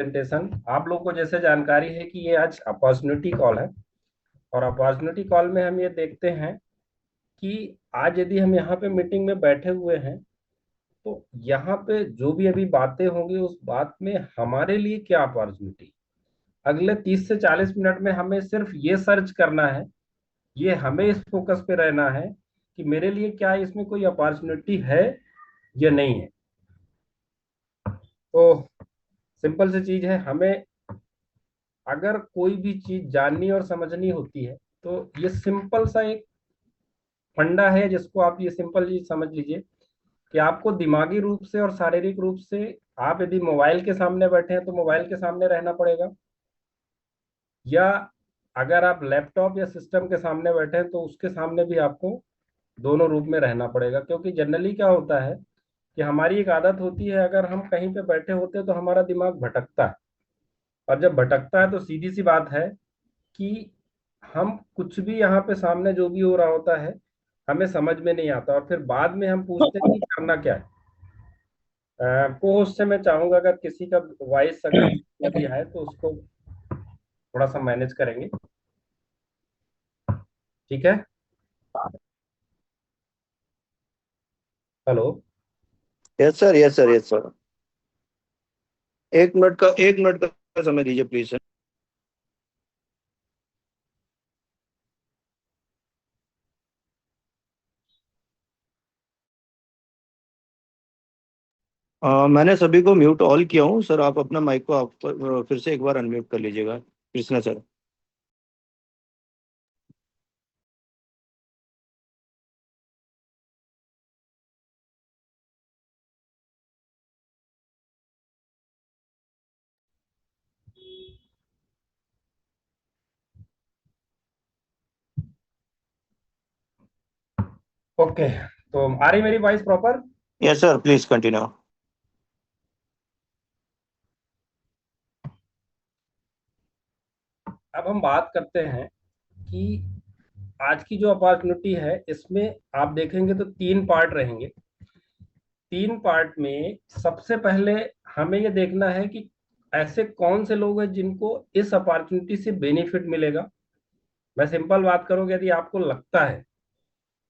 Presentation. आप लोग को जैसे जानकारी है कि ये आज अपॉर्चुनिटी कॉल है, और अपॉर्चुनिटी कॉल में हम ये देखते हैं कि आज यदि हम यहाँ पे मीटिंग में बैठे हुए हैं तो यहाँ पे जो भी अभी बातें होंगी उस बात में हमारे लिए क्या अपॉर्चुनिटी। अगले 30 से 40 मिनट में हमें सिर्फ ये सर्च करना है, ये हमें इस फोकस पे रहना है कि मेरे लिए क्या इसमें कोई अपॉर्चुनिटी है या नहीं है। तो सिंपल सी चीज है, हमें अगर कोई भी चीज जाननी और समझनी होती है तो ये सिंपल सा एक फंडा है जिसको आप ये सिंपल चीज समझ लीजिए कि आपको दिमागी रूप से और शारीरिक रूप से, आप यदि मोबाइल के सामने बैठे हैं तो मोबाइल के सामने रहना पड़ेगा, या अगर आप लैपटॉप या सिस्टम के सामने बैठे हैं तो उसके सामने भी आपको दोनों रूप में रहना पड़ेगा। क्योंकि जनरली क्या होता है कि हमारी एक आदत होती है, अगर हम कहीं पे बैठे होते हैं तो हमारा दिमाग भटकता है, और जब भटकता है तो सीधी सी बात है कि हम कुछ भी यहाँ पे सामने जो भी हो रहा होता है हमें समझ में नहीं आता, और फिर बाद में हम पूछते हैं कि करना क्या है। को उससे मैं चाहूंगा अगर किसी का वॉइस अगर यदि है तो उसको थोड़ा सा मैनेज करेंगे, ठीक है। Hello. Yes sir, yes sir, yes sir. 1 minute का समय दीजिए प्लीज सर। मैंने सभी को म्यूट ऑल किया हूँ सर। आप अपना माइक को आप फिर से एक बार अनम्यूट कर लीजिएगा, कृष्णा सर। ओके, तो आ रही मेरी voice proper. Yes sir, please continue. अब हम बात करते हैं कि आज की जो अपॉर्चुनिटी है इसमें आप देखेंगे तो 3 पार्ट रहेंगे। 3 पार्ट में सबसे पहले हमें ये देखना है कि ऐसे कौन से लोग हैं जिनको इस अपॉर्चुनिटी से बेनिफिट मिलेगा। मैं सिंपल बात करूँ, यदि आपको लगता है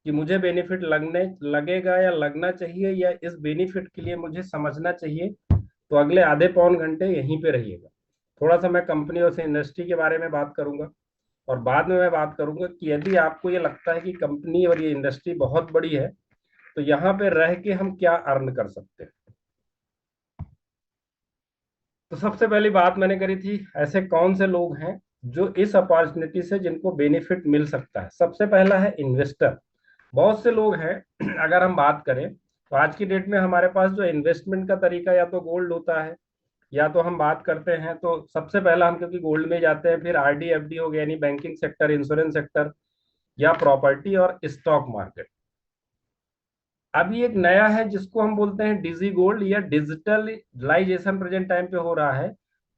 कि मुझे बेनिफिट लगने लगेगा या लगना चाहिए या इस बेनिफिट के लिए मुझे समझना चाहिए, तो अगले आधे पौन घंटे यहीं पे रहिएगा। थोड़ा सा मैं कंपनी और इंडस्ट्री के बारे में बात करूंगा, और बाद में मैं बात करूंगा कि यदि आपको ये लगता है कि कंपनी और ये इंडस्ट्री बहुत बड़ी है तो यहाँ पे रह के हम क्या अर्न कर सकते हैं। तो सबसे पहली बात मैंने करी थी, ऐसे कौन से लोग हैं जो इस अपॉर्चुनिटी से जिनको बेनिफिट मिल सकता है। सबसे पहला है इन्वेस्टर। बहुत से लोग हैं अगर हम बात करें तो आज की डेट में हमारे पास जो इन्वेस्टमेंट का तरीका या तो गोल्ड होता है, या तो हम बात करते हैं तो सबसे पहला हम क्योंकि गोल्ड में जाते हैं, फिर आरडी एफडी हो गया यानी बैंकिंग सेक्टर, इंश्योरेंस सेक्टर, या प्रॉपर्टी और स्टॉक मार्केट। अभी एक नया है जिसको हम बोलते हैं डिजी गोल्ड या डिजिटलाइजेशन, प्रेजेंट टाइम पे हो रहा है।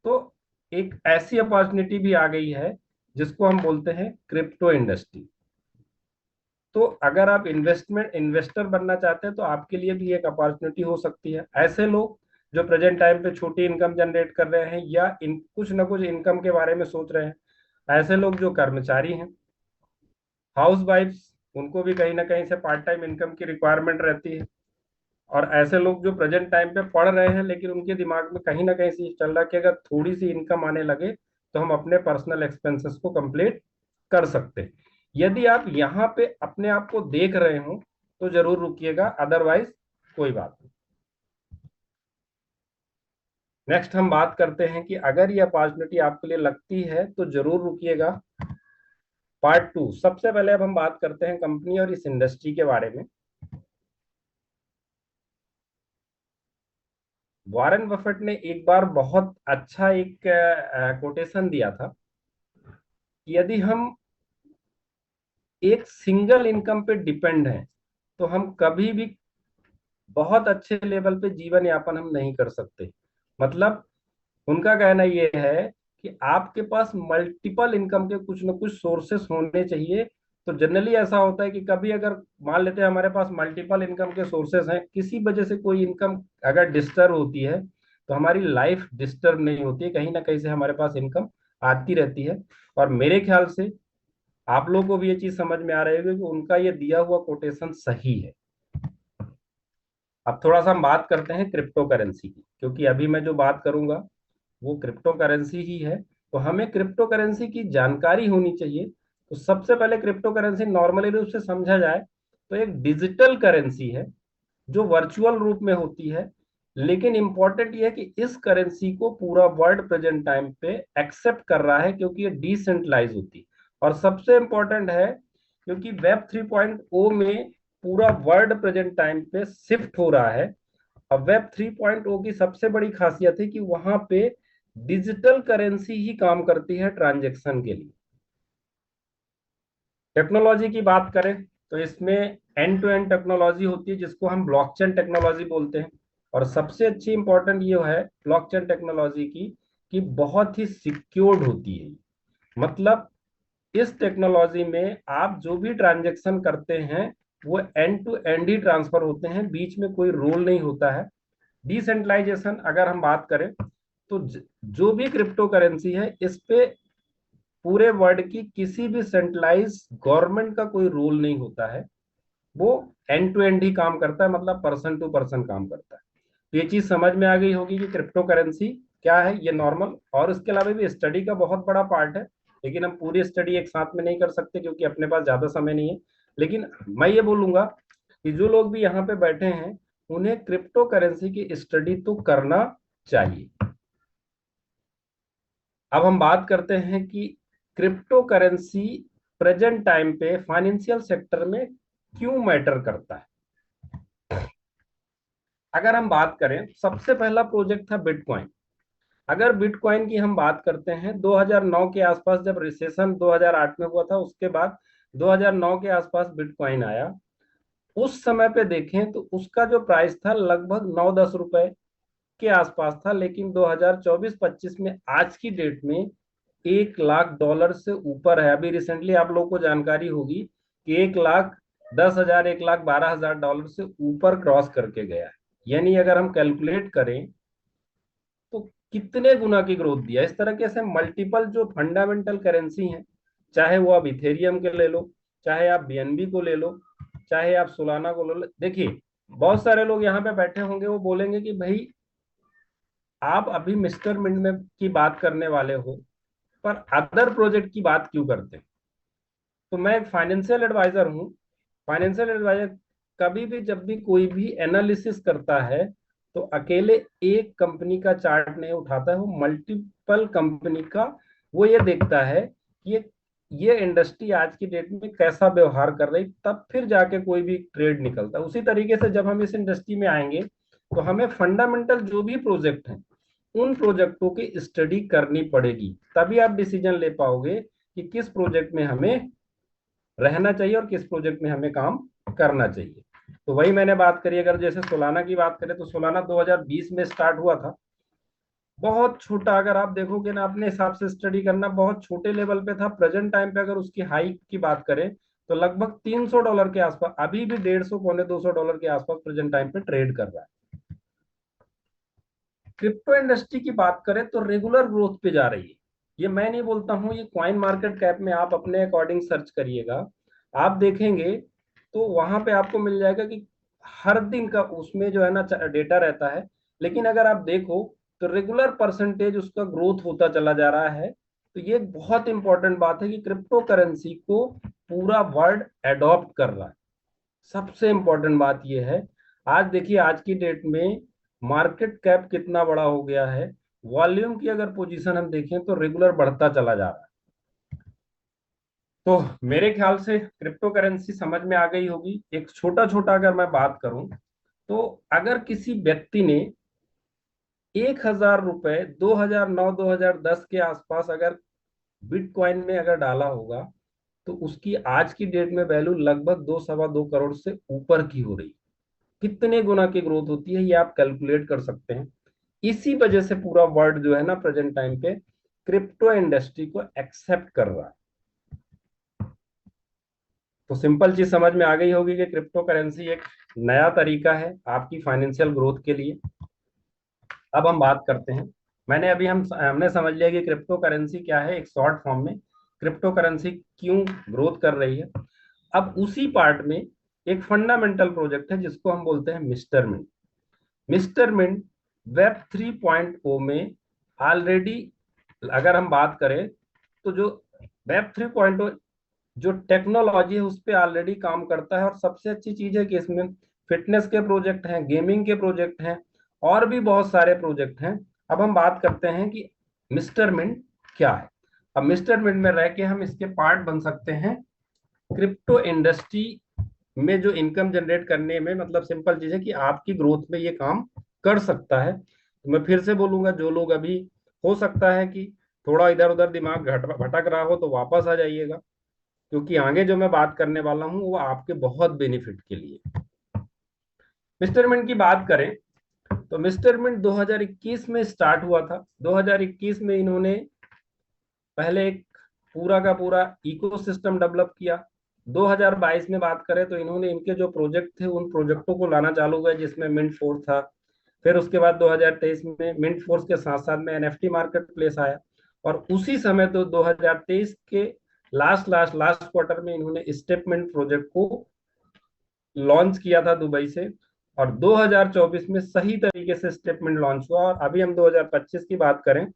तो एक ऐसी अपॉर्चुनिटी भी आ गई है जिसको हम बोलते हैं क्रिप्टो इंडस्ट्री। तो अगर आप इन्वेस्टर बनना चाहते हैं तो आपके लिए भी एक अपॉर्चुनिटी हो सकती है। ऐसे लोग जो प्रेजेंट टाइम पे छोटी इनकम जनरेट कर रहे हैं या कुछ ना कुछ इनकम के बारे में सोच रहे हैं, ऐसे लोग जो कर्मचारी हैं, हाउस वाइफ्स, उनको भी कहीं ना कहीं से पार्ट टाइम इनकम की रिक्वायरमेंट रहती है, और ऐसे लोग जो प्रेजेंट टाइम पे पढ़ रहे हैं लेकिन उनके दिमाग में कहीं ना कहीं से चल रहा है कि अगर थोड़ी सी इनकम आने लगे तो हम अपने पर्सनल एक्सपेंसेस को कंप्लीट कर सकते हैं। यदि आप यहाँ पे अपने आप को देख रहे हो तो जरूर रुकिएगा, अदरवाइज कोई बात नहीं। नेक्स्ट हम बात करते हैं कि अगर ये अपॉर्चुनिटी आपके लिए लगती है तो जरूर रुकिएगा। पार्ट 2, सबसे पहले अब हम बात करते हैं कंपनी और इस इंडस्ट्री के बारे में। वॉरेन बफेट ने एक बार बहुत अच्छा एक कोटेशन दिया था कि यदि हम एक सिंगल इनकम पे डिपेंड हैं तो हम कभी भी बहुत अच्छे लेवल पे जीवन यापन हम नहीं कर सकते। मतलब उनका कहना यह है कि आपके पास मल्टीपल इनकम के कुछ न कुछ सोर्सेस होने चाहिए। तो जनरली ऐसा होता है कि कभी अगर मान लेते हैं हमारे पास मल्टीपल इनकम के सोर्सेस हैं, किसी वजह से कोई इनकम अगर डिस्टर्ब होती है तो हमारी लाइफ डिस्टर्ब नहीं होती है, कहीं ना कहीं से हमारे पास इनकम आती रहती है। और मेरे ख्याल से आप लोगों को भी ये चीज समझ में आ रही होगी कि उनका ये दिया हुआ कोटेशन सही है। अब थोड़ा सा हम बात करते हैं क्रिप्टो करेंसी की, क्योंकि अभी मैं जो बात करूंगा वो क्रिप्टो करेंसी ही है। तो हमें क्रिप्टो करेंसी की जानकारी होनी चाहिए। तो सबसे पहले क्रिप्टो करेंसी नॉर्मली रूप से समझा जाए तो एक डिजिटल करेंसी है जो वर्चुअल रूप में होती है। लेकिन इंपॉर्टेंट ये है कि इस करेंसी को पूरा वर्ल्ड प्रेजेंट टाइम पे एक्सेप्ट कर रहा है, क्योंकि ये डिसेंट्रलाइज होती है। और सबसे इंपॉर्टेंट है क्योंकि वेब 3.0 में पूरा वर्ल्ड प्रेजेंट टाइम पे शिफ्ट हो रहा है। अब वेब 3.0 की सबसे बड़ी खासियत है कि वहां पे डिजिटल करेंसी ही काम करती है ट्रांजैक्शन के लिए। टेक्नोलॉजी की बात करें तो इसमें एंड टू एंड टेक्नोलॉजी होती है जिसको हम ब्लॉकचेन टेक्नोलॉजी बोलते हैं। और सबसे अच्छी इंपॉर्टेंट ये है ब्लॉकचेन टेक्नोलॉजी की कि बहुत ही सिक्योर्ड होती है। मतलब इस टेक्नोलॉजी में आप जो भी ट्रांजैक्शन करते हैं वो एंड टू एंड ही ट्रांसफर होते हैं, बीच में कोई रोल नहीं होता है। डिसेंट्रलाइजेशन अगर हम बात करें तो जो भी क्रिप्टो करेंसी है इस पे पूरे वर्ल्ड की किसी भी सेंट्रलाइज गवर्नमेंट का कोई रोल नहीं होता है। वो एंड टू एंड ही काम करता है, मतलब पर्सन टू पर्सन काम करता है। तो ये चीज समझ में आ गई होगी कि क्रिप्टो करेंसी क्या है, ये नॉर्मल। और इसके अलावा भी स्टडी का बहुत बड़ा पार्ट है, लेकिन हम पूरी स्टडी एक साथ में नहीं कर सकते क्योंकि अपने पास ज्यादा समय नहीं है। लेकिन मैं ये बोलूंगा कि जो लोग भी यहाँ पे बैठे हैं उन्हें क्रिप्टो करेंसी की स्टडी तो करना चाहिए। अब हम बात करते हैं कि क्रिप्टो करेंसी प्रेजेंट टाइम पे फाइनेंशियल सेक्टर में क्यों मैटर करता है। अगर हम बात करें सबसे पहला प्रोजेक्ट था बिटकॉइन। अगर बिटकॉइन की हम बात करते हैं 2009 के आसपास, जब रिसेशन 2008 में हुआ था उसके बाद 2009 के आसपास बिटकॉइन आया। उस समय पे देखें तो उसका जो प्राइस था लगभग 9-10 रुपए के आसपास था। लेकिन 2024-25 में आज की डेट में 1 लाख डॉलर से ऊपर है। अभी रिसेंटली आप लोगों को जानकारी होगी कि 1 लाख 10 हजार, 1 लाख 12 हजार डॉलर से ऊपर क्रॉस करके गया है। यानी अगर हम कैलकुलेट करें तो कितने गुना की ग्रोथ दिया। इस तरह के से मल्टीपल जो फंडामेंटल करेंसी हैं, चाहे वो आप इथेरियम के ले लो, चाहे आप बीएनबी को ले लो, चाहे आप सोलाना को ले लो। देखिए बहुत सारे लोग यहाँ पे बैठे होंगे, वो बोलेंगे कि भाई आप अभी मिस्टर मिंट में की बात करने वाले हो पर अदर प्रोजेक्ट की बात क्यों करते हैं। तो मैं एक फाइनेंशियल एडवाइजर हूँ। फाइनेंशियल एडवाइजर कभी भी जब भी कोई भी एनालिसिस करता है तो अकेले एक कंपनी का चार्ट नहीं उठाता है, वो मल्टीपल कंपनी का वो ये देखता है कि ये इंडस्ट्री आज की डेट में कैसा व्यवहार कर रही, तब फिर जाके कोई भी ट्रेड निकलता है। उसी तरीके से जब हम इस इंडस्ट्री में आएंगे तो हमें फंडामेंटल जो भी प्रोजेक्ट हैं उन प्रोजेक्टों की स्टडी करनी पड़ेगी, तभी आप डिसीजन ले पाओगे कि किस प्रोजेक्ट में हमें रहना चाहिए और किस प्रोजेक्ट में हमें काम करना चाहिए। तो वही मैंने बात करी। अगर जैसे सोलाना की बात करें तो सोलाना 2020 में स्टार्ट हुआ था, बहुत छोटा। अगर आप देखोगे ना अपने हिसाब से स्टडी करना, बहुत छोटे लेवल पे था। प्रेजेंट टाइम पे अगर उसकी हाइक की बात करें तो लगभग $300 के आसपास, अभी भी 150 $200 के आसपास प्रेजेंट टाइम पे ट्रेड कर रहा है। क्रिप्टो इंडस्ट्री की बात करें तो रेगुलर ग्रोथ पे जा रही है। ये मैं नहीं बोलता हूँ, ये कॉइन मार्केट कैप में आप अपने अकॉर्डिंग सर्च करिएगा, आप देखेंगे तो वहां पे आपको मिल जाएगा कि हर दिन का उसमें जो है ना डेटा रहता है। लेकिन अगर आप देखो तो रेगुलर परसेंटेज उसका ग्रोथ होता चला जा रहा है। तो ये बहुत इंपॉर्टेंट बात है कि क्रिप्टो करेंसी को पूरा वर्ल्ड एडॉप्ट कर रहा है। सबसे इंपॉर्टेंट बात यह है, आज देखिए आज की डेट में मार्केट कैप कितना बड़ा हो गया है। वॉल्यूम की अगर पोजीशन हम देखें तो रेगुलर बढ़ता चला जा रहा है। तो मेरे ख्याल से क्रिप्टो करेंसी समझ में आ गई होगी। एक छोटा छोटा अगर मैं बात करूं तो अगर किसी व्यक्ति ने 1,000 रुपए 2009-2010 के आसपास अगर बिटकॉइन में अगर डाला होगा तो उसकी आज की डेट में वैल्यू लगभग 2 सवा 2 करोड़ से ऊपर की हो रही है। कितने गुना की ग्रोथ होती है ये आप कैलकुलेट कर सकते हैं। इसी वजह से पूरा वर्ल्ड जो है ना प्रेजेंट टाइम पे क्रिप्टो इंडस्ट्री को एक्सेप्ट कर रहा है। तो सिंपल चीज समझ में आ गई होगी कि क्रिप्टो करेंसी एक नया तरीका है आपकी फाइनेंशियल ग्रोथ के लिए। अब हम बात करते हैं। हमने समझ लिया कि क्रिप्टो करेंसी क्या है, एक शॉर्ट फॉर्म में क्रिप्टो करेंसी क्यों ग्रोथ कर रही है। अब उसी पार्ट में एक फंडामेंटल प्रोजेक्ट है जिसको हम बोलते हैं mister mint. Mister mint web 3.0 में ऑलरेडी, अगर हम बात करें तो जो वेब 3.0 जो टेक्नोलॉजी है उस पर ऑलरेडी काम करता है। और सबसे अच्छी चीज है कि इसमें फिटनेस के प्रोजेक्ट हैं, गेमिंग के प्रोजेक्ट हैं, और भी बहुत सारे प्रोजेक्ट हैं। अब हम बात करते हैं कि मिस्टर मिंट क्या है। अब मिस्टर मिंट में रह के हम इसके पार्ट बन सकते हैं क्रिप्टो इंडस्ट्री में जो इनकम जनरेट करने में। मतलब सिंपल चीज है कि आपकी ग्रोथ में ये काम कर सकता है। तो मैं फिर से बोलूंगा, जो लोग अभी हो सकता है कि थोड़ा इधर उधर दिमाग भटक रहा हो तो वापस आ जाइएगा, क्योंकि आगे जो मैं बात करने वाला हूं वो आपके बहुत बेनिफिट के लिए। मिस्टर मिंट की बात करें तो मिस्टर मिंट 2021 में स्टार्ट हुआ था। 2021 में इन्होंने पहले एक पूरा का पूरा इकोसिस्टम डेवलप किया। 2022 में बात करें तो इन्होंने इनके जो प्रोजेक्ट थे उन प्रोजेक्टों को लाना चालू किया, जिसमें मिंट फोर्स था। फिर उसके बाद 2023 में मिंट फोर्स के साथ साथ में एनएफटी मार्केट प्लेस आया। और उसी समय तो 2023 के लास्ट क्वार्टर में इन्होंने स्टेपमेंट प्रोजेक्ट को लॉन्च किया था दुबई से। और 2024 में सही तरीके से स्टेटमेंट लॉन्च हुआ। और अभी हम 2025 की बात करें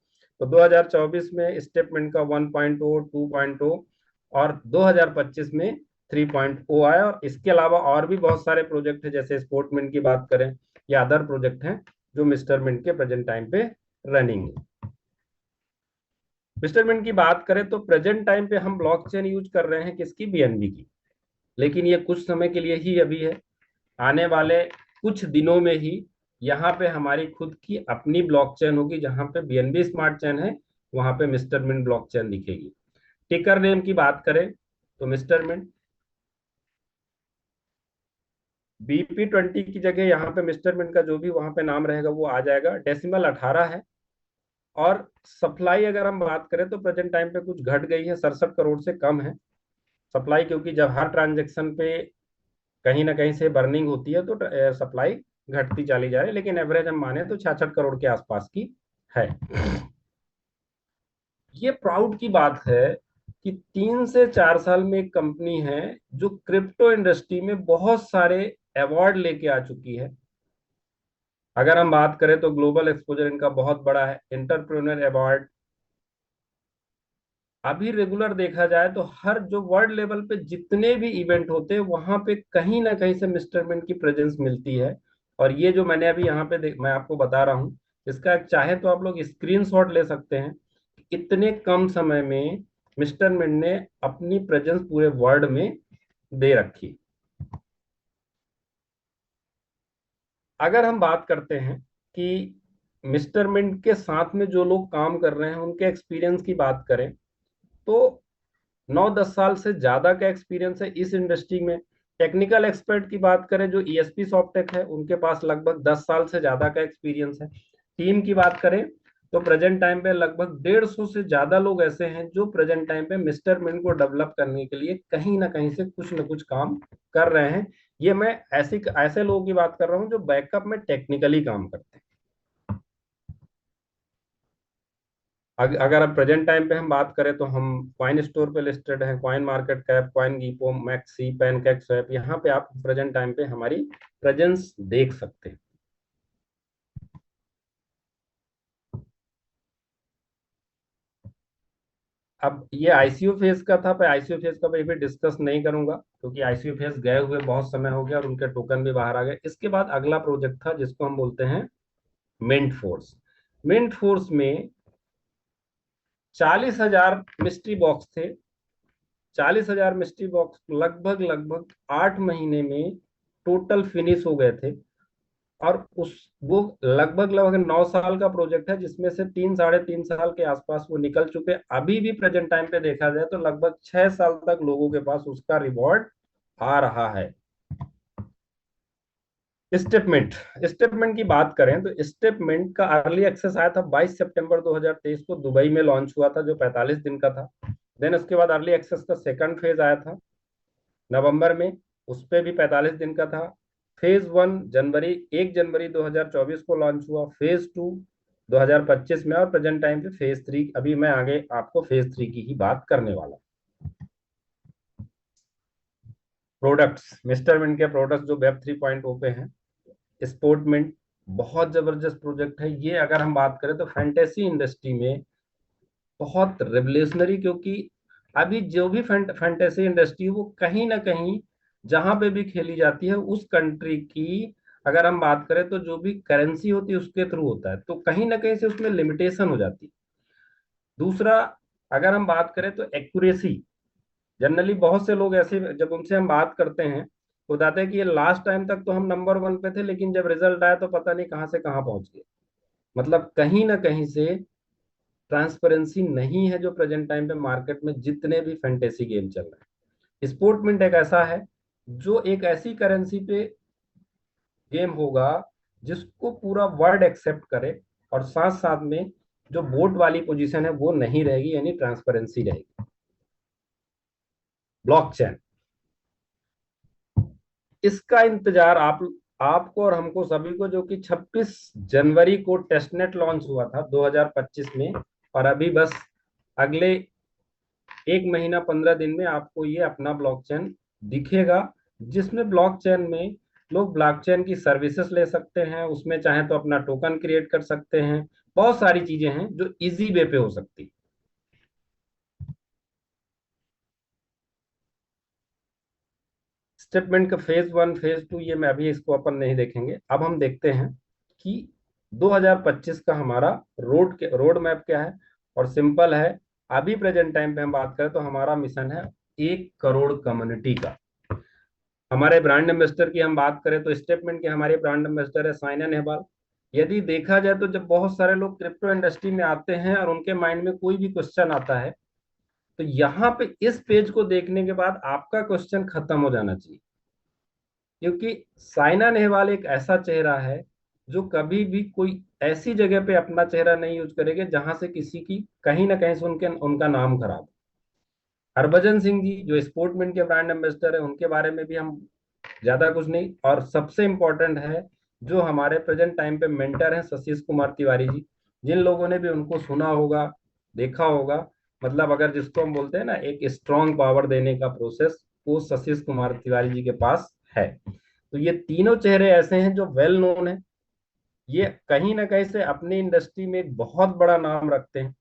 तो 2024 में स्टेटमेंट का 1.0, 2.0 और 2025 में 3.0 आया। और इसके अलावा और भी बहुत सारे प्रोजेक्ट हैं, जैसे स्पोर्टमिंट की बात करें या अदर प्रोजेक्ट हैं जो मिस्टर मिंट के प्रेजेंट टाइम पे रनिंग है। मिस्टर मिंट की बात करें तो प्रेजेंट टाइम पे हम ब्लॉकचेन यूज कर रहे हैं, किसकी, बीएनबी की। लेकिन ये कुछ समय के लिए ही अभी है। आने वाले कुछ दिनों में ही यहाँ पे हमारी खुद की अपनी ब्लॉकचेन होगी, जहां पे बीएनबी स्मार्ट चेन है वहां पे मिस्टर मिंट ब्लॉकचेन दिखेगी। टिकर नेम की बात करें तो मिस्टर मिंट BP20 की जगह यहाँ पे मिस्टर मिंट का जो भी वहां पे नाम रहेगा वो आ जाएगा। डेसिमल 18 है। और सप्लाई अगर हम बात करें तो प्रेजेंट टाइम पे कुछ घट गई है, 67 करोड़ से कम है सप्लाई, क्योंकि जब हर ट्रांजेक्शन पे कहीं ना कहीं से बर्निंग होती है तो सप्लाई घटती चली जा रही है। लेकिन एवरेज हम माने तो 66 करोड़ के आसपास की है। ये प्राउड की बात है कि 3 से 4 साल में एक कंपनी है जो क्रिप्टो इंडस्ट्री में बहुत सारे अवार्ड लेके आ चुकी है। अगर हम बात करें तो ग्लोबल एक्सपोजर इनका बहुत बड़ा है, एंटरप्रेन्योर अवार्ड। अभी रेगुलर देखा जाए तो हर जो वर्ल्ड लेवल पे जितने भी इवेंट होते हैं वहां पे कहीं ना कहीं से मिस्टर मिंट की प्रेजेंस मिलती है। और ये जो मैंने अभी यहाँ पे मैं आपको बता रहा हूँ, इसका चाहे तो आप लोग स्क्रीनशॉट ले सकते हैं। इतने कम समय में मिस्टर मिंट ने अपनी प्रेजेंस पूरे वर्ल्ड में दे रखी। अगर हम बात करते हैं कि मिस्टर मिंट के साथ में जो लोग काम कर रहे हैं उनके एक्सपीरियंस की बात करें तो 9-10 साल से ज्यादा का एक्सपीरियंस है इस इंडस्ट्री में। टेक्निकल एक्सपर्ट की बात करें जो ईएसपी सॉफ्टेक है उनके पास लगभग 10 साल से ज्यादा का एक्सपीरियंस है। टीम की बात करें तो प्रेजेंट टाइम पे लगभग 150 से ज्यादा लोग ऐसे हैं जो प्रेजेंट टाइम पे मिस्टर मिंट को डेवलप करने के लिए कहीं ना कहीं से कुछ ना कुछ काम कर रहे हैं। ये मैं ऐसे लोगों की बात कर रहा हूँ जो बैकअप में टेक्निकली काम करते हैं। अगर अब प्रेजेंट टाइम पे हम बात करें तो हम कॉइन स्टोर पे लिस्टेड हैं, कॉइन मार्केट कैप, कॉइन गीपो, मैक्सी, पैनकेक स्वैप। यहाँ पे आप प्रेजेंट टाइम पे हमारी प्रेजेंस देख सकते हैं। अब ये आईसीयू फेज का था, पर आईसीयू फेज का भी डिस्कस नहीं करूंगा क्योंकि आईसीयू फेज गए हुए बहुत समय हो गया और उनके टोकन भी बाहर आ गए। इसके बाद अगला प्रोजेक्ट था जिसको हम बोलते हैं मिंट फोर्स। मिंट फोर्स में 40,000 मिस्ट्री बॉक्स थे। 40,000 मिस्ट्री बॉक्स लगभग लगभग 8 महीने में टोटल फिनिश हो गए थे। और उस वो लगभग लगभग 9 साल का प्रोजेक्ट है, जिसमें से 3 साढ़े 3 साल के आसपास वो निकल चुके। अभी भी प्रेजेंट टाइम पे देखा जाए तो लगभग 6 साल तक लोगों के पास उसका रिवॉर्ड आ रहा है। स्टेपमेंट स्टेपमेंट की बात करें तो स्टेपमेंट का अर्ली एक्सेस आया था 22 सितंबर 2023 को, दुबई में लॉन्च हुआ था, जो 45 दिन का था। देन उसके बाद अर्ली एक्सेस का सेकंड फेज आया था नवंबर में, उस पे भी 45 दिन का था। फेज 1 जनवरी 1 जनवरी 2024 को लॉन्च हुआ, फेज 2 2025 में, और प्रेजेंट टाइम पे फेज 3। अभी मैं आगे आपको फेज 3 की ही बात करने वाला। प्रोडक्ट्स, मिस्टर मिंट के प्रोडक्ट्स जो वेब 3.0 पे हैं। स्पोर्टमिंट बहुत जबरदस्त प्रोजेक्ट है ये। अगर हम बात करें तो फैंटेसी इंडस्ट्री में बहुत रेवोल्यूशनरी, क्योंकि अभी जो भी फैंटेसी इंडस्ट्री है वो कहीं ना कहीं जहां पे भी खेली जाती है उस कंट्री की, अगर हम बात करें तो जो भी करेंसी होती है उसके थ्रू होता है, तो कहीं ना कहीं से उसमें लिमिटेशन हो जाती है। दूसरा, अगर हम बात करें तो एक्यूरेसी, जनरली बहुत से लोग ऐसे जब उनसे हम बात करते हैं तो बताते हैं कि ये लास्ट टाइम तक तो हम नंबर 1 पे थे, लेकिन जब रिजल्ट आया तो पता नहीं कहाँ से कहाँ पहुंच गए। मतलब कहीं ना कहीं से ट्रांसपेरेंसी नहीं है जो प्रेजेंट टाइम पे मार्केट में जितने भी फैंटेसी गेम चल रहे हैं। स्पोर्टमिंट एक ऐसा है जो एक ऐसी करेंसी पे गेम होगा जिसको पूरा वर्ल्ड एक्सेप्ट करे, और साथ साथ में जो बोट वाली पोजीशन है वो नहीं रहेगी, यानी ट्रांसपेरेंसी रहेगी। ब्लॉकचेन, इसका इंतजार आपको और हमको सभी को, जो कि 26 जनवरी को टेस्टनेट लॉन्च हुआ था 2025 में, और अभी बस अगले 1 महीना 15 दिन में आपको ये अपना ब्लॉकचेन दिखेगा, जिसमें ब्लॉकचेन में लोग ब्लॉकचेन की सर्विसेज ले सकते हैं, उसमें चाहे तो अपना टोकन क्रिएट कर सकते हैं। बहुत सारी चीजें हैं जो इजी वे पे हो सकती। स्टेटमेंट का फेज 1 फेज 2 ये मैं अभी इसको अपन नहीं देखेंगे। अब हम देखते हैं कि 2025 का हमारा रोड मैप क्या है, और सिंपल है। अभी प्रेजेंट टाइम पे हम बात करें तो हमारा मिशन है 1 करोड़ कम्युनिटी का। हमारे ब्रांड एम्बेसडर की हम बात करें तो स्टेटमेंट के हमारे ब्रांड एम्बेसडर है साइना नेहवाल। यदि देखा जाए तो जब बहुत सारे लोग क्रिप्टो इंडस्ट्री में आते हैं और उनके माइंड में कोई भी क्वेश्चन आता है, तो यहाँ पे इस पेज को देखने के बाद आपका क्वेश्चन खत्म हो जाना चाहिए, क्योंकि साइना नेहवाल एक ऐसा चेहरा है जो कभी भी कोई ऐसी जगह पे अपना चेहरा नहीं यूज करेंगे जहां से किसी की कहीं ना कहीं से उनका नाम खराब। हरभजन सिंह जी जो स्पोर्टमिंट के ब्रांड एम्बेसडर है, उनके बारे में भी हम ज्यादा कुछ नहीं। और सबसे इम्पोर्टेंट है जो हमारे प्रेजेंट टाइम पे मेंटर हैं सतीश कुमार तिवारी जी, जिन लोगों ने भी उनको सुना होगा, देखा होगा, मतलब अगर जिसको हम बोलते हैं ना एक स्ट्रॉन्ग पावर देने का प्रोसेस, वो सतीश कुमार तिवारी जी के पास है। तो ये तीनों चेहरे ऐसे हैं जो वेल नोन है, ये कहीं ना कहीं से अपनी इंडस्ट्री में एक बहुत बड़ा नाम रखते हैं।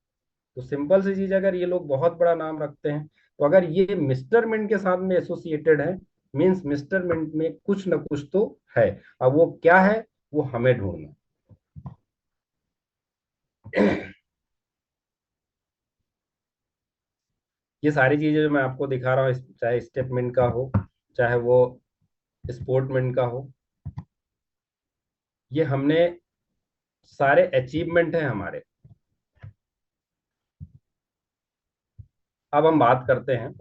तो सिंपल सी चीज, अगर ये लोग बहुत बड़ा नाम रखते हैं तो अगर ये मिस्टर मिंट के साथ में एसोसिएटेड है, मींस मिस्टर मिंट में कुछ ना कुछ तो है। अब वो क्या है वो हमें ढूंढना। ये सारी चीजें जो मैं आपको दिखा रहा हूँ, चाहे स्टेटमेंट का हो, चाहे वो स्पोर्टमेंट का हो, ये हमने सारे अचीवमेंट हैं हमारे। अब हम बात करते हैं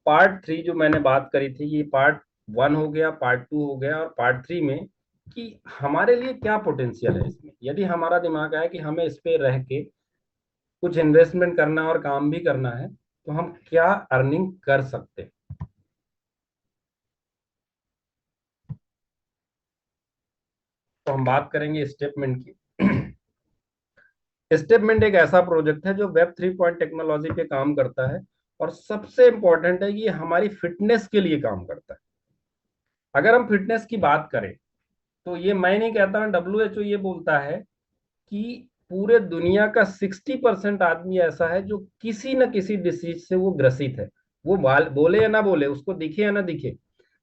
पार्ट 3 जो मैंने बात करी थी, ये पार्ट 1 हो गया, पार्ट 2 हो गया, और पार्ट 3 में कि हमारे लिए क्या पोटेंशियल है इसमें, यदि हमारा दिमाग है कि हमें इस पे रह के कुछ इन्वेस्टमेंट करना और काम भी करना है, तो हम क्या अर्निंग कर सकते हैं। तो हम बात करेंगे स्टेटमेंट की। स्टेटमेंट एक ऐसा प्रोजेक्ट है जो वेब 3 टेक्नोलॉजी पे काम करता है, और सबसे इंपॉर्टेंट है कि ये हमारी फिटनेस के लिए काम करता है। अगर हम फिटनेस की बात करें तो ये मैं नहीं कहता हूँ, WHO ये बोलता है कि पूरे दुनिया का 60% आदमी ऐसा है जो किसी न किसी डिसीज से वो ग्रसित है। वो बोले या ना बोले, उसको दिखे या ना दिखे,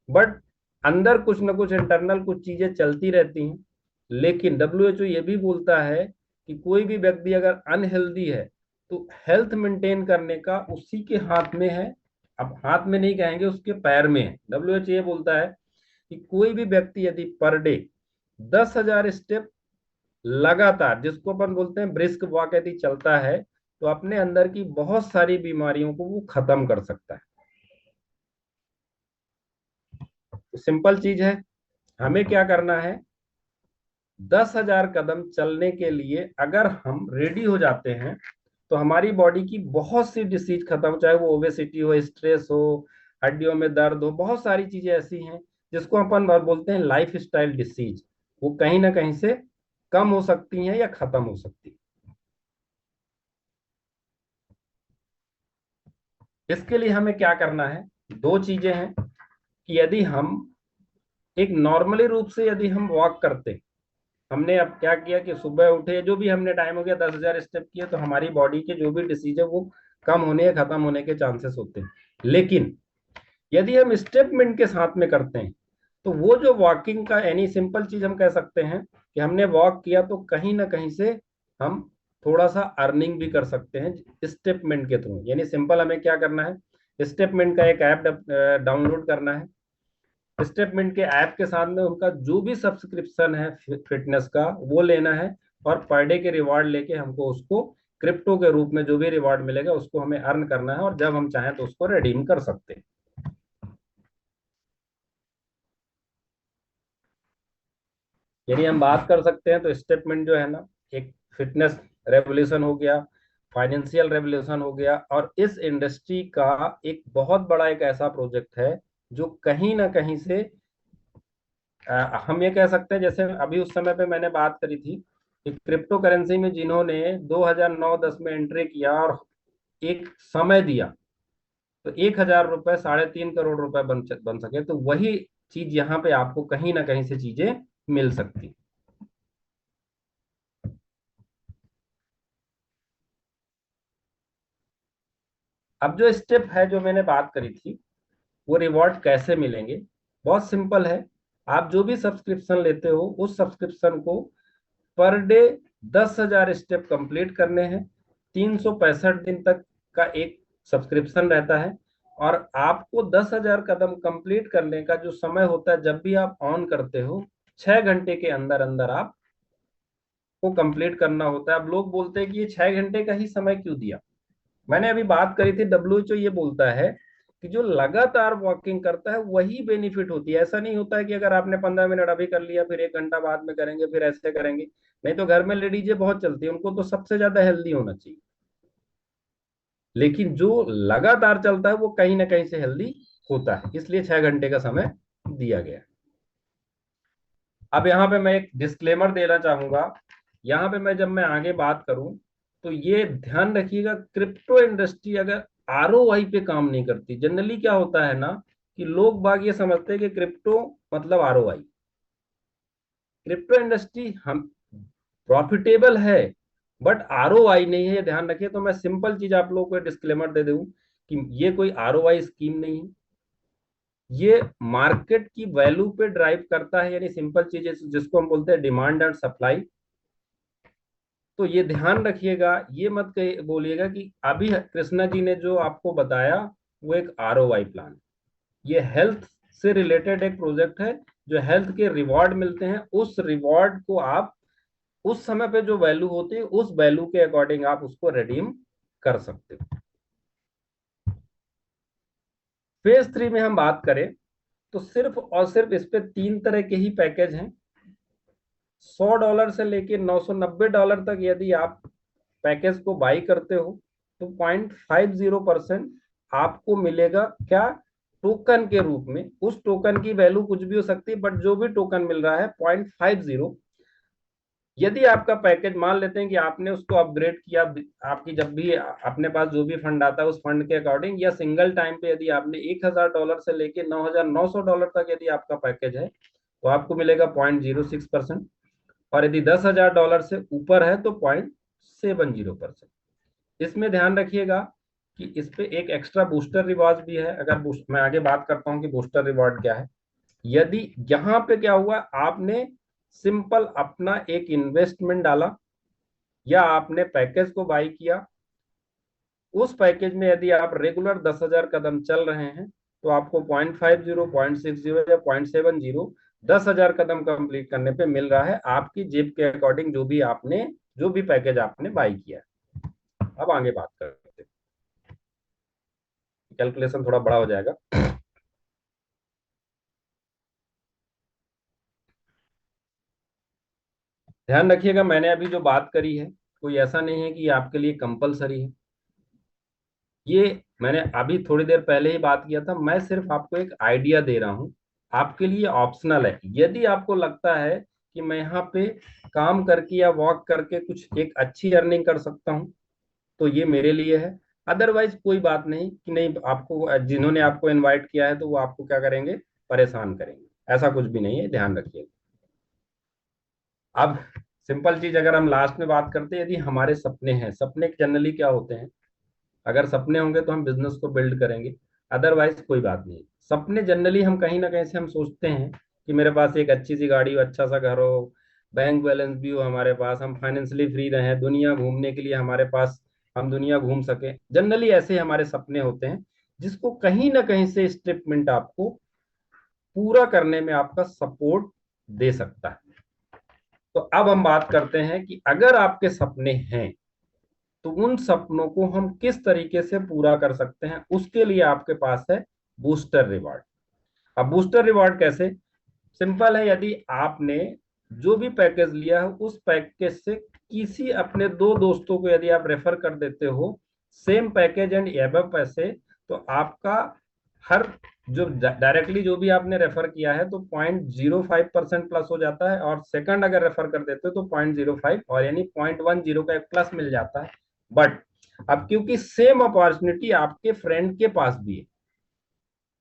बट अंदर कुछ ना कुछ इंटरनल कुछ चीजें चलती रहती हैं। लेकिन WHO ये भी बोलता है कि कोई भी व्यक्ति अगर अनहेल्दी है तो हेल्थ मेंटेन करने का उसी के हाथ में है। अब हाथ में नहीं कहेंगे, उसके पैर में है। WHO ये बोलता है कि कोई भी व्यक्ति यदि पर डे 10,000 स्टेप लगातार, जिसको अपन बोलते हैं ब्रिस्क वॉक, यदि चलता है तो अपने अंदर की बहुत सारी बीमारियों को वो खत्म कर सकता है। तो सिंपल चीज है, हमें क्या करना है, 10,000 कदम चलने के लिए अगर हम रेडी हो जाते हैं तो हमारी बॉडी की बहुत सी डिसीज खत्म, चाहे वो ओबेसिटी हो, स्ट्रेस हो, हड्डियों में दर्द हो, बहुत सारी चीजें ऐसी हैं जिसको अपन बोलते हैं लाइफ स्टाइल डिसीज, वो कहीं ना कहीं से कम हो सकती हैं या खत्म हो सकती है। इसके लिए हमें क्या करना है, दो चीजें हैं कि यदि हम एक नॉर्मली रूप से यदि हम वॉक करते, हमने अब क्या किया कि सुबह उठे, जो भी हमने टाइम हो गया 10,000 स्टेप किए, तो हमारी बॉडी के जो भी डिसीज है वो कम होने या खत्म होने के चांसेस होते हैं। लेकिन यदि हम स्टेपमेंट के साथ में करते हैं, तो वो जो वॉकिंग का एनी सिंपल चीज हम कह सकते हैं कि हमने वॉक किया तो कहीं ना कहीं से हम थोड़ा सा अर्निंग भी कर सकते हैं स्टेपमेंट के थ्रू। यानी सिंपल हमें क्या करना है, स्टेपमेंट का एक ऐप डाउनलोड करना है। स्टेपमेंट के ऐप के साथ में उनका जो भी सब्सक्रिप्शन है फिटनेस का वो लेना है, और पर डे के रिवार्ड लेके हमको उसको क्रिप्टो के रूप में जो भी रिवार्ड मिलेगा उसको हमें अर्न करना है, और जब हम चाहें तो उसको रिडीम कर सकते हैं। यदि हम बात कर सकते हैं तो स्टेटमेंट जो है ना, एक फिटनेस रेवोल्यूशन हो गया, फाइनेंशियल रेवोल्यूशन हो गया, और इस इंडस्ट्री का एक बहुत बड़ा एक ऐसा प्रोजेक्ट है जो कहीं ना कहीं से हम ये कह सकते हैं, जैसे अभी उस समय पे मैंने बात करी थी कि क्रिप्टो करेंसी में जिन्होंने 2009-10 में एंट्री किया और एक समय दिया, तो 1,000 रुपए 3.5 करोड़ रुपए बन सके, तो वही चीज यहाँ पे आपको कहीं ना कहीं से चीजें मिल सकती। अब जो स्टेप है जो मैंने बात करी थी, वो रिवॉर्ड कैसे मिलेंगे, बहुत सिंपल है। आप जो भी सब्सक्रिप्शन लेते हो उस सब्सक्रिप्शन को पर डे 10,000 स्टेप कंप्लीट करने हैं। 365 दिन तक का एक सब्सक्रिप्शन रहता है, और आपको 10,000 कदम कंप्लीट करने का जो समय होता है जब भी आप ऑन करते हो, 6 घंटे के अंदर अंदर आप को कंप्लीट करना होता है। अब लोग बोलते हैं कि ये 6 घंटे का ही समय क्यों दिया। मैंने अभी बात करी थी, डब्ल्यूएचओ ये बोलता है कि जो लगातार वॉकिंग करता है वही बेनिफिट होती है। ऐसा नहीं होता है कि अगर आपने 15 मिनट अभी कर लिया फिर 1 घंटा बाद में करेंगे फिर ऐसे करेंगे। नहीं तो घर में लेडीजें बहुत चलती है, उनको तो सबसे ज्यादा हेल्दी होना चाहिए, लेकिन जो लगातार चलता है वो कहीं ना कहीं से हेल्दी होता है, इसलिए 6 घंटे का समय दिया गया। अब यहाँ पे मैं एक डिस्क्लेमर देना चाहूंगा, यहाँ पे मैं जब मैं आगे बात करूं तो ये ध्यान रखिएगा, क्रिप्टो इंडस्ट्री अगर आरओआई पे काम नहीं करती। जनरली क्या होता है ना कि लोग बाग ये समझते हैं कि क्रिप्टो मतलब आरओआई। क्रिप्टो इंडस्ट्री हम प्रॉफिटेबल है बट आरओआई नहीं है, ये ध्यान रखिए। तो मैं सिंपल चीज आप लोगों को डिस्क्लेमर दे दूं कि ये कोई आरओआई स्कीम नहीं है, ये मार्केट की वैल्यू पे ड्राइव करता है। यानी सिंपल चीज जिसको हम बोलते हैं डिमांड एंड सप्लाई। तो ये ध्यान रखिएगा, ये मत बोलिएगा कि अभी कृष्णा जी ने जो आपको बताया वो एक आरओआई प्लान। ये हेल्थ से रिलेटेड एक प्रोजेक्ट है, जो हेल्थ के रिवॉर्ड मिलते हैं, उस रिवॉर्ड को आप उस समय पे जो वैल्यू होती है उस वैल्यू के अकॉर्डिंग आप उसको रिडीम कर सकते हो। फेज 3 में हम बात करें तो सिर्फ और सिर्फ इस पे 3 तरह के ही पैकेज हैं। $100 से लेके $990 तक यदि आप पैकेज को बाई करते हो तो 0.50% आपको मिलेगा, क्या, टोकन के रूप में। उस टोकन की वैल्यू कुछ भी हो सकती है बट जो भी टोकन मिल रहा है 0.50। यदि आपका पैकेज, मान लेते हैं कि आपने उसको अपग्रेड किया, आपकी जब भी अपने पास जो भी फंड आता है उस फंड के अकॉर्डिंग, या सिंगल टाइम पे यदि आपने $1,000 से लेके $9,900 तक यदि आपका पैकेज है तो आपको मिलेगा 0.06%। और यदि $10,000 से ऊपर है तो 0.70%। इसमें ध्यान रखिएगा कि इस पे एक एक्स्ट्रा बूस्टर रिवॉर्ड भी है। अगर मैं आगे बात करता हूँ कि बूस्टर रिवॉर्ड क्या है। यदि यहाँ पे क्या हुआ, आपने सिंपल अपना एक इन्वेस्टमेंट डाला या आपने पैकेज को बाई किया, उस पैकेज में यदि आप रेगुलर 10,000 कदम चल रहे हैं तो आपको 0.50, 0.60 या 0.70 10,000 कदम कंप्लीट करने पे मिल रहा है, आपकी जेब के अकॉर्डिंग जो भी पैकेज आपने बाई किया। अब आगे बात करते हैं, कैलकुलेशन थोड़ा बड़ा हो जाएगा। ध्यान रखिएगा, मैंने अभी जो बात करी है कोई ऐसा नहीं है कि आपके लिए कंपलसरी है। ये मैंने अभी थोड़ी देर पहले ही बात किया था, मैं सिर्फ आपको एक आइडिया दे रहा हूं आपके लिए ऑप्शनल है। यदि आपको लगता है कि मैं यहाँ पे काम करके या वॉक करके कुछ एक अच्छी अर्निंग कर सकता हूँ, तो ये मेरे लिए है। अदरवाइज कोई बात नहीं कि नहीं, आपको जिन्होंने आपको इनवाइट किया है तो वो आपको क्या करेंगे, परेशान करेंगे, ऐसा कुछ भी नहीं है, ध्यान रखिए। अब सिंपल चीज अगर हम लास्ट में बात करते हैं, यदि हमारे सपने हैं, सपने जनरली क्या होते हैं, अगर सपने होंगे तो हम बिजनेस को बिल्ड करेंगे, अदरवाइज कोई बात नहीं। सपने जनरली हम कहीं ना कहीं से हम सोचते हैं कि मेरे पास एक अच्छी सी गाड़ी हो, अच्छा सा घर हो, बैंक बैलेंस भी हो हमारे पास, हम फाइनेंशियली फ्री रहें, दुनिया घूमने के लिए हमारे पास, हम दुनिया घूम सके। जनरली ऐसे हमारे सपने होते हैं, जिसको कहीं ना कहीं से स्टेटमेंट आपको पूरा करने में आपका सपोर्ट दे सकता है। तो अब हम बात करते हैं कि अगर आपके सपने हैं तो उन सपनों को हम किस तरीके से पूरा कर सकते हैं, उसके लिए आपके पास है बूस्टर रिवॉर्ड। अब बूस्टर रिवॉर्ड कैसे, सिंपल है। यदि आपने जो भी पैकेज लिया है उस पैकेज से किसी अपने दो दोस्तों को यदि आप रेफर कर देते हो सेम पैकेज एंड एबव पैसे, तो आपका हर जो डायरेक्टली जो भी आपने रेफर किया है तो 0.05% प्लस हो जाता है, और सेकंड अगर रेफर कर देते हो तो 0.05, और यानी 0.10 का एक प्लस मिल जाता है। बट अब क्योंकि सेम अपॉर्चुनिटी आपके फ्रेंड के पास भी है,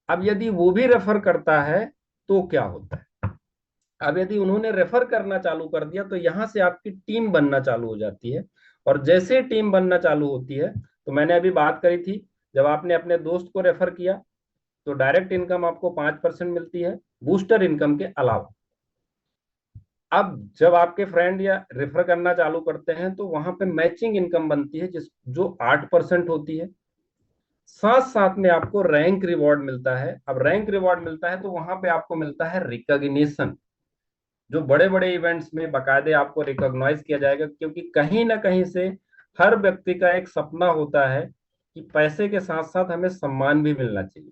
अब यदि वो भी रेफर करता है तो क्या होता है, अब यदि उन्होंने रेफर करना चालू कर दिया तो यहां से आपकी टीम बनना चालू हो जाती है। और जैसे टीम बनना चालू होती है, तो मैंने अभी बात करी थी, जब आपने अपने दोस्त को रेफर किया तो डायरेक्ट इनकम आपको 5% मिलती है बूस्टर इनकम के अलावा। अब जब आपके फ्रेंड या रेफर करना चालू करते हैं तो वहां पे मैचिंग इनकम बनती है, जिस जो 8% होती है। साथ साथ में आपको रैंक रिवॉर्ड मिलता है। अब रैंक रिवॉर्ड मिलता है तो वहां पे आपको मिलता है रिकॉग्निशन, जो बड़े बड़े इवेंट्स में बाकायदे आपको रिकॉग्नाइज किया जाएगा, क्योंकि कहीं ना कहीं से हर व्यक्ति का एक सपना होता है कि पैसे के साथ साथ हमें सम्मान भी मिलना चाहिए।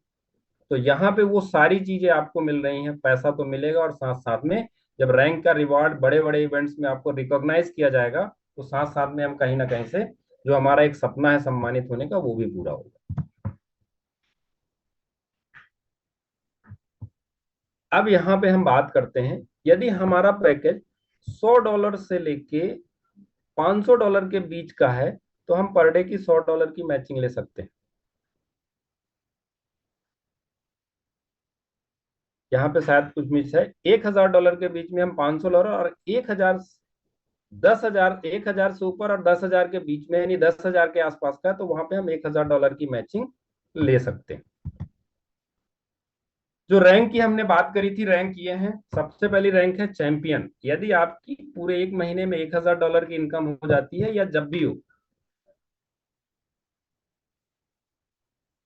तो यहाँ पे वो सारी चीजें आपको मिल रही हैं, पैसा तो मिलेगा और साथ साथ में जब रैंक का रिवॉर्ड बड़े बड़े इवेंट्स में आपको रिकॉग्नाइज किया जाएगा, तो साथ साथ में हम कहीं ना कहीं से जो हमारा एक सपना है सम्मानित होने का वो भी पूरा होगा। अब यहाँ पे हम बात करते हैं, यदि हमारा पैकेज $100 से लेके $500 के बीच का है, तो हम पर डे की $100 की मैचिंग ले सकते हैं। यहाँ पे शायद कुछ मिस है, $1000 के बीच में हम 500 और 1000, 10,000, 1000 से ऊपर और 10,000 के बीच में, यानी 10,000 के आसपास का, तो वहां पे हम $1000 की मैचिंग ले सकते हैं। जो रैंक की हमने बात करी थी, रैंक ये है, सबसे पहली रैंक है चैंपियन। यदि आपकी पूरे एक महीने में $1000 की इनकम हो जाती है या जब भी हो,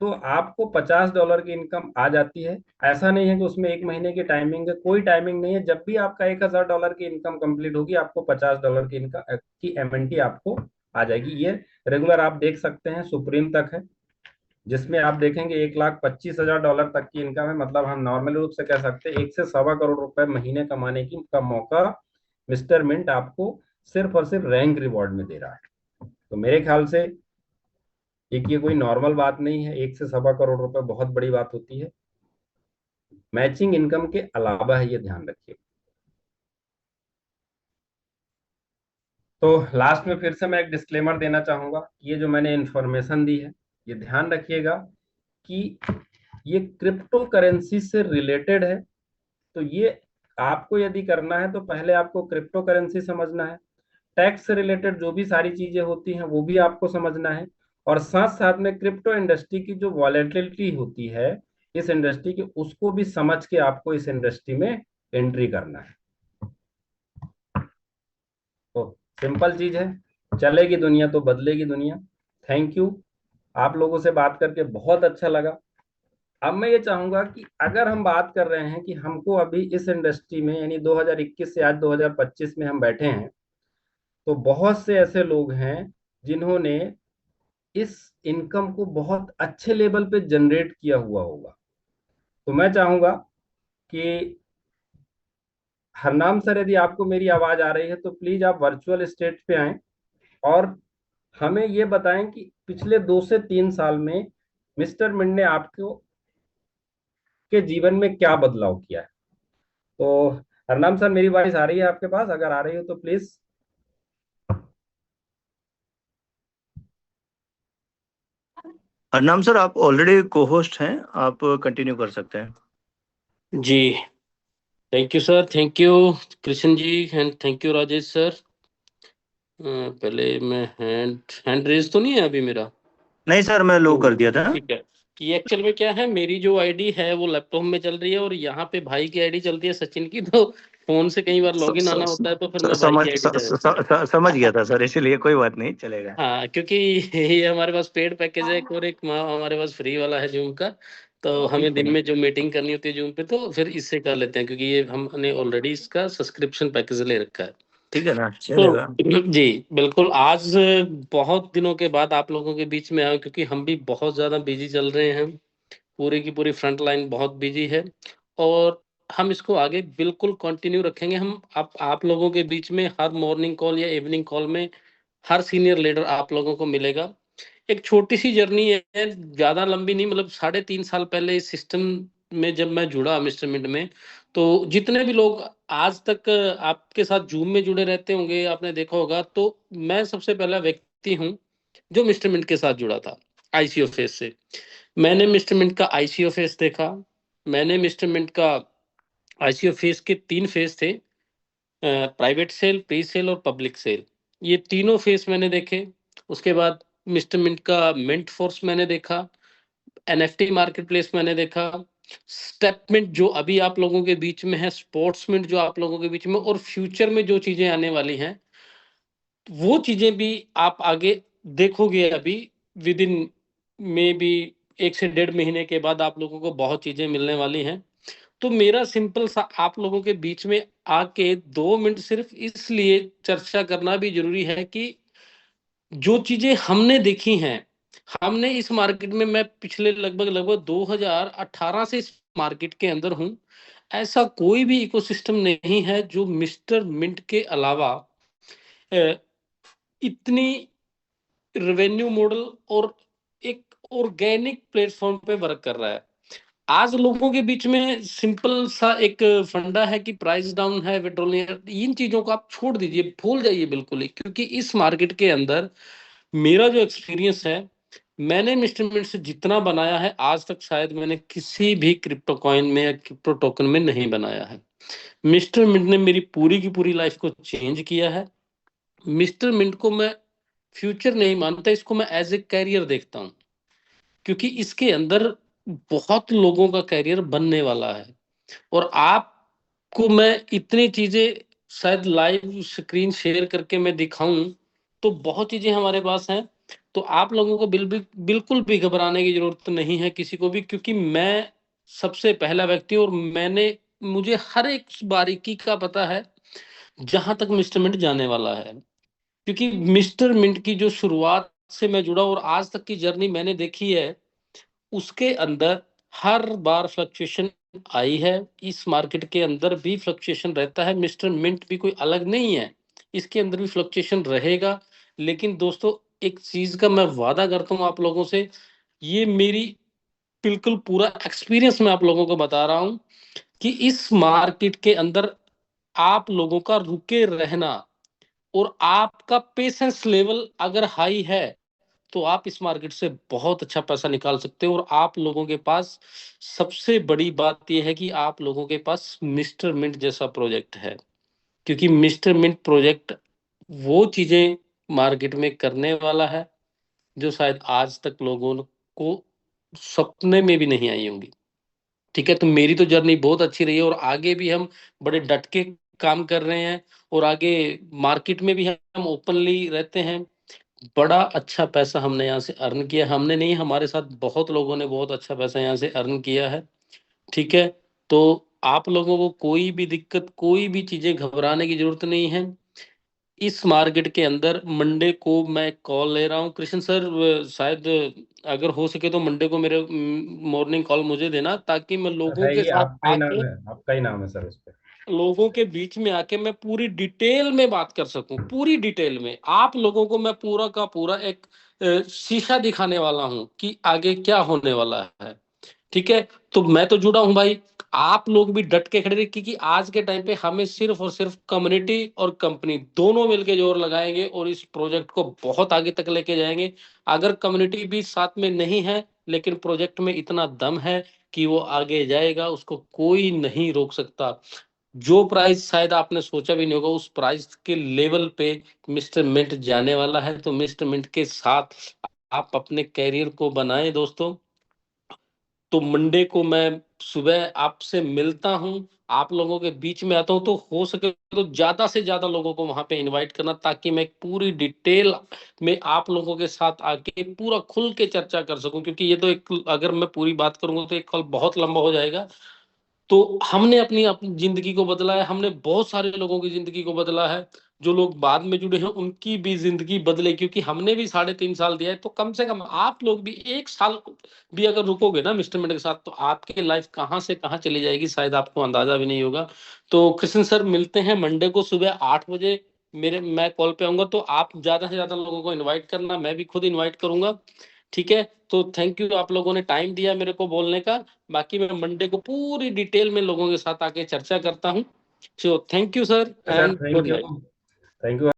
तो आपको $50 की इनकम आ जाती है। ऐसा नहीं है कि उसमें एक महीने की टाइमिंग है, कोई टाइमिंग नहीं है। जब भी आपका $1000 की इनकम कंप्लीट होगी, आपको $50 की इनकम की एमएनटी आपको आ जाएगी। ये रेगुलर आप देख सकते हैं, सुप्रीम तक है, जिसमें आप देखेंगे $1,25,000 तक की इनकम है। मतलब हम नॉर्मल रूप से कह सकते हैं 1 से 1.25 करोड़ महीने कमाने की का मौका मिस्टर मिंट आपको सिर्फ और सिर्फ रैंक रिवॉर्ड में दे रहा है। तो मेरे ख्याल से एक ये कोई नॉर्मल बात नहीं है, 1 से 1.25 करोड़ बहुत बड़ी बात होती है। मैचिंग इनकम के अलावा है, ये ध्यान रखिए। तो लास्ट में फिर से मैं एक डिस्क्लेमर देना चाहूंगा, ये जो मैंने इंफॉर्मेशन दी है, ये ध्यान रखिएगा कि ये क्रिप्टो करेंसी से रिलेटेड है। तो ये आपको यदि करना है तो पहले आपको क्रिप्टो करेंसी समझना है, टैक्स से रिलेटेड जो भी सारी चीजें होती हैं वो भी आपको समझना है, और साथ साथ में क्रिप्टो इंडस्ट्री की जो वॉलेटिलिटी होती है इस इंडस्ट्री की, उसको भी समझ के आपको इस इंडस्ट्री में एंट्री करना है। तो सिंपल चीज है, चलेगी दुनिया तो बदलेगी दुनिया। थैंक यू, आप लोगों से बात करके बहुत अच्छा लगा। अब मैं ये चाहूंगा कि अगर हम बात कर रहे हैं कि हमको अभी इस इंडस्ट्री में, यानी 2021 से आज 2025 में हम बैठे हैं, तो बहुत से ऐसे लोग हैं जिन्होंने इस इनकम को बहुत अच्छे लेवल पे जनरेट किया हुआ होगा। तो मैं चाहूंगा कि हरनाम सर, यदि आपको मेरी आवाज आ रही है तो प्लीज आप वर्चुअल स्टेज पे आएं और हमें ये बताएं कि पिछले 2 से 3 साल में मिस्टर मिंट ने आपको आपके जीवन में क्या बदलाव किया है? तो हरनाम सर, मेरी वॉइस आ रही है आपके पास? अगर आ रही हो तो प्लीज। हरनाम सर, आप ऑलरेडी को होस्ट हैं, आप कंटिन्यू कर सकते हैं। जी, thank you sir, thank you Krishna ji, and thank you Rajesh sir. पहले मैं हैंड हैंड रेज तो नहीं है अभी मेरा? नहीं सर, मैं लो कर तो दिया था। ठीक है। ये एक्चुअल में क्या है, मेरी जो आईडी है वो लैपटॉप में चल रही है और यहाँ पे भाई की आईडी चलती है सचिन की, तो फोन से कई बार स- लॉगिन स- आना होता है, तो फिर मैं भाई समझ की आईडी से। समझ गया था सर, इसीलिए कोई बात नहीं, चलेगा। हाँ, क्योंकि ये हमारे पास पेड पैकेज है एक, और एक हमारे पास फ्री वाला है जूम का। तो हमें दिन में जो मीटिंग करनी होती है जूम पे, तो फिर इससे कर लेते हैं, क्योंकि ये हमने ऑलरेडी इसका सब्सक्रिप्शन पैकेज ले रखा है। ठीक है ना, तो चलेगा। जी बिल्कुल, आज बहुत दिनों के बाद आप लोगों के बीच में आए, क्योंकि हम भी बहुत ज़्यादा बिजी चल रहे हैं। पूरी की पूरी फ्रंट लाइन बहुत बिजी है, और हम इसको आगे बिल्कुल कंटिन्यू रखेंगे। हम आप लोगों के बीच में हर मॉर्निंग कॉल या इवनिंग कॉल में हर सीनियर लीडर आप लोगों को मिलेगा। एक छोटी सी जर्नी है, ज्यादा लंबी नहीं, मतलब 3.5 साल पहले इस सिस्टम में जब मैं जुड़ा मिस्टर मिंट में, तो जितने भी लोग आज तक आपके साथ जूम में जुड़े रहते होंगे, आपने देखा होगा, तो मैं सबसे पहला व्यक्ति हूँ जो मिस्टर मिंट के साथ जुड़ा था आईसीओ फेस से। मैंने मिस्टर मिंट का आईसीओ फेस देखा। मैंने मिस्टर मिंट का आईसीओ फेस के 3 फेस थे, प्राइवेट सेल, प्री सेल और पब्लिक सेल। ये तीनों फेस मैंने देखे। उसके बाद मिस्टर मिंट का मिंट फोर्स मैंने देखा, एनएफटी मार्केट प्लेस मैंने देखा, स्टेपमिंट जो अभी आप लोगों के बीच में है, स्पोर्ट्समिंट जो आप लोगों के बीच में, और फ्यूचर में जो चीजें आने वाली हैं वो चीजें भी आप आगे देखोगे। अभी विद इन में भी 1 से 1.5 महीने के बाद आप लोगों को बहुत चीजें मिलने वाली हैं। तो मेरा सिंपल सा आप लोगों के बीच में आके 2 मिनट सिर्फ इसलिए चर्चा करना भी जरूरी है कि जो चीजें हमने देखी हैं, हमने इस मार्केट में, मैं पिछले लगभग लगभग 2018 से इस मार्केट के अंदर हूं। ऐसा कोई भी इकोसिस्टम नहीं है जो मिस्टर मिंट के अलावा अ, इतनी रेवेन्यू मॉडल और एक ऑर्गेनिक प्लेटफॉर्म पे वर्क कर रहा है। आज लोगों के बीच में सिंपल सा एक फंडा है कि प्राइस डाउन है, विड्रॉल, इन चीजों को आप छोड़ दीजिए, भूल जाइए बिल्कुल ही, क्योंकि इस मार्केट के अंदर मेरा जो एक्सपीरियंस है, मैंने मिस्टर मिंट से जितना बनाया है आज तक शायद मैंने किसी भी क्रिप्टो कॉइन में या क्रिप्टो टोकन में नहीं बनाया है। मिस्टर मिंट ने मेरी पूरी की पूरी लाइफ को चेंज किया है। मिस्टर मिंट को मैं फ्यूचर नहीं मानता, इसको मैं एज ए कैरियर देखता हूँ, क्योंकि इसके अंदर बहुत लोगों का कैरियर बनने वाला है। और आपको मैं इतनी चीजें शायद लाइव स्क्रीन शेयर करके मैं दिखाऊं, तो बहुत चीजें हमारे पास हैं। तो आप लोगों को बिल्कुल भी घबराने की जरूरत नहीं है किसी को भी, क्योंकि मैं सबसे पहला व्यक्ति हूं, और मुझे हर एक बारीकी का पता है जहां तक मिस्टर मिंट जाने वाला है। क्योंकि मिस्टर मिंट की जो शुरुआत से मैं जुड़ा और आज तक की जर्नी मैंने देखी है, उसके अंदर हर बार फ्लक्चुएशन आई है। इस मार्केट के अंदर भी फ्लक्चुएशन रहता है, मिस्टर मिंट भी कोई अलग नहीं है, इसके अंदर भी फ्लक्चुएशन रहेगा। लेकिन दोस्तों, एक चीज का मैं वादा करता हूं आप लोगों से, ये मेरी बिल्कुल पूरा एक्सपीरियंस मैं आप लोगों को बता रहा हूं, कि इस मार्केट के अंदर आप लोगों का रुके रहना और आपका पेशेंस लेवल अगर हाई है, तो आप इस मार्केट से बहुत अच्छा पैसा निकाल सकते हो। और आप लोगों के पास सबसे बड़ी बात यह है कि आप लोगों के पास मिस्टर मिंट जैसा प्रोजेक्ट है, क्योंकि मिस्टर मिंट प्रोजेक्ट वो चीजें मार्केट में करने वाला है जो शायद आज तक लोगों को सपने में भी नहीं आई होंगी। ठीक है, तो मेरी तो जर्नी बहुत अच्छी रही है, और आगे भी हम बड़े डट के काम कर रहे हैं, और आगे मार्केट में भी हम ओपनली रहते हैं। बड़ा अच्छा पैसा हमने यहाँ से अर्न किया, हमने नहीं, हमारे साथ बहुत लोगों ने बहुत अच्छा पैसा यहाँ से अर्न किया है। ठीक है, तो आप लोगों को कोई भी दिक्कत, कोई भी चीजें घबराने की जरूरत नहीं है। इस मार्केट के अंदर मंडे को मैं कॉल ले रहा हूँ, कृष्ण सर, शायद अगर हो सके तो मंडे को मेरे मॉर्निंग कॉल मुझे देना, ताकि मैं लोगों है के ये साथ आपका ही नाम आके, है, आपका ही नाम है सर उस पे। लोगों के बीच में आके मैं पूरी डिटेल में बात कर सकूं। पूरी डिटेल में आप लोगों को मैं पूरा का पूरा एक शीशा दिखाने वाला हूं कि आगे क्या होने वाला है। ठीक है, तो मैं तो जुड़ा हूं भाई, आप लोग भी डट के खड़े रहिए, क्योंकि आज के टाइम पे हमें सिर्फ और सिर्फ कम्युनिटी और कंपनी दोनों मिलके जोर लगाएंगे और इस प्रोजेक्ट को बहुत आगे तक लेके जाएंगे। अगर कम्युनिटी भी साथ में नहीं है, लेकिन प्रोजेक्ट में इतना दम है कि वो आगे जाएगा, उसको कोई नहीं रोक सकता। जो प्राइस शायद आपने सोचा भी नहीं होगा, उस प्राइस के लेवल पे मिस्टर मिंट जाने वाला है। तो मिस्टर मिंट के साथ आप अपने कैरियर को बनाएं दोस्तों। तो मंडे को मैं सुबह आपसे मिलता हूं, आप लोगों के बीच में आता हूं। तो हो सके तो ज्यादा से ज्यादा लोगों को वहां पे इनवाइट करना, ताकि मैं पूरी डिटेल में आप लोगों के साथ आके पूरा खुल के चर्चा कर सकूं। क्योंकि ये तो एक, अगर मैं पूरी बात करूंगा तो एक कॉल बहुत लंबा हो जाएगा। तो हमने अपनी अपनी जिंदगी को बदला है, हमने बहुत सारे लोगों की जिंदगी को बदला है। जो लोग बाद में जुड़े हैं उनकी भी जिंदगी बदले, क्योंकि हमने भी 3.5 साल दिया है। तो कम से कम आप लोग भी 1 साल भी अगर रुकोगे ना मिस्टर मिनट के साथ, तो आपकी लाइफ कहाँ से कहाँ चली जाएगी शायद आपको अंदाजा भी नहीं होगा। तो कृष्ण सर, मिलते हैं मंडे को सुबह 8 बजे। मैं कॉल पे आऊंगा, तो आप ज्यादा से ज्यादा लोगों को इन्वाइट करना, मैं भी खुद इन्वाइट करूंगा। ठीक है, तो थैंक यू, आप लोगों ने टाइम दिया मेरे को बोलने का। बाकी मैं मंडे को पूरी डिटेल में लोगों के साथ आके चर्चा करता हूँ। So thank you sir sir and thank good you. Night. Thank you.